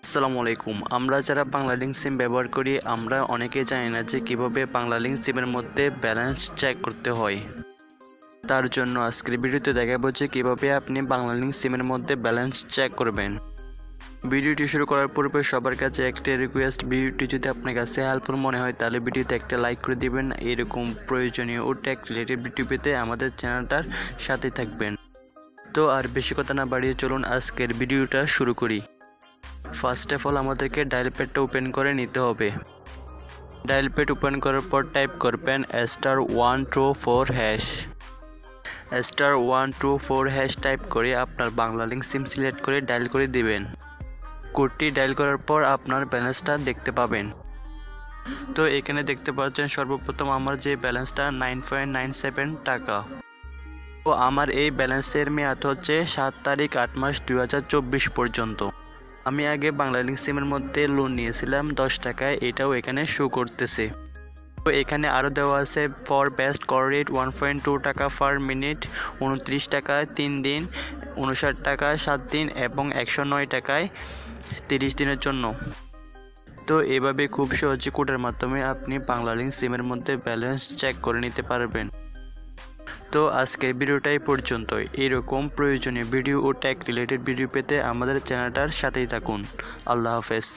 আসসালামু আলাইকুম। আমরা যারা বাংলালিংক সিম ব্যবহার করি আমরা অনেকেই জানি না যে কীভাবে বাংলালিংক সিমের মধ্যে ব্যালেন্স চেক করতে হয়। তার জন্য আজকের ভিডিওতে দেখাবো যে কীভাবে আপনি বাংলালিংক সিমের মধ্যে ব্যালেন্স চেক করবেন। ভিডিওটি শুরু করার পূর্বে সবার কাছে একটা রিকোয়েস্ট, ভিডিওটি যদি আপনার কাছে হেল্পফুল মনে হয় তাহলে ভিডিওতে একটা লাইক করে দিবেন। এরকম প্রয়োজনীয় ও টেক রিলেটেড ভিডিও পেতে আমাদের চ্যানেলটার সাথে থাকবেন। তো আর বেশি কথা না বাড়িয়ে চলুন আজকের ভিডিওটা শুরু করি। ফার্স্ট অফ অল আমাদেরকে ডায়াল প্যাডটা ওপেন করে নিতে হবে। ডায়াল প্যাড ওপেন করার পর টাইপ করবেন *124# *124# টাইপ করে আপনার বাংলালিংক সিম সিলেক্ট করে ডায়াল করে দিবেন। কোডটি ডায়াল করার পর আপনার ব্যালেন্সটা দেখতে পাবেন। তো এখানে দেখতে পাচ্ছেন সর্বপ্রথম আমার যে ব্যালেন্সটা 9.97 টাকা। তো আমার এই ব্যালেন্সের মেয়াদ হচ্ছে 7 তারিখ 8 মাস 2024 পর্যন্ত। আমি আগে বাংলালিংক সিমের মধ্যে লোন নিয়েছিলাম 10 টাকায়, এটাও এখানে শো করতেছে। তো এখানে আরও দেওয়া আছে ফর বেস্ট কল রেট 1.2 টাকা পার মিনিট, 29 টাকায় 3 দিন, 59 টাকায় 7 দিন এবং 109 টাকায় 30 দিনের জন্য। তো এভাবে খুব সহজে কোডের মাধ্যমে আপনি বাংলালিংক সিমের মধ্যে ব্যালেন্স চেক করে নিতে পারবেন। তো আজকের ভিডিওটাই পর্যন্তই। এরকম প্রয়োজনীয় ভিডিও ও টেক রিলেটেড ভিডিও পেতে আমাদের চ্যানেলটার সাথেই থাকুন। আল্লাহ হাফেজ।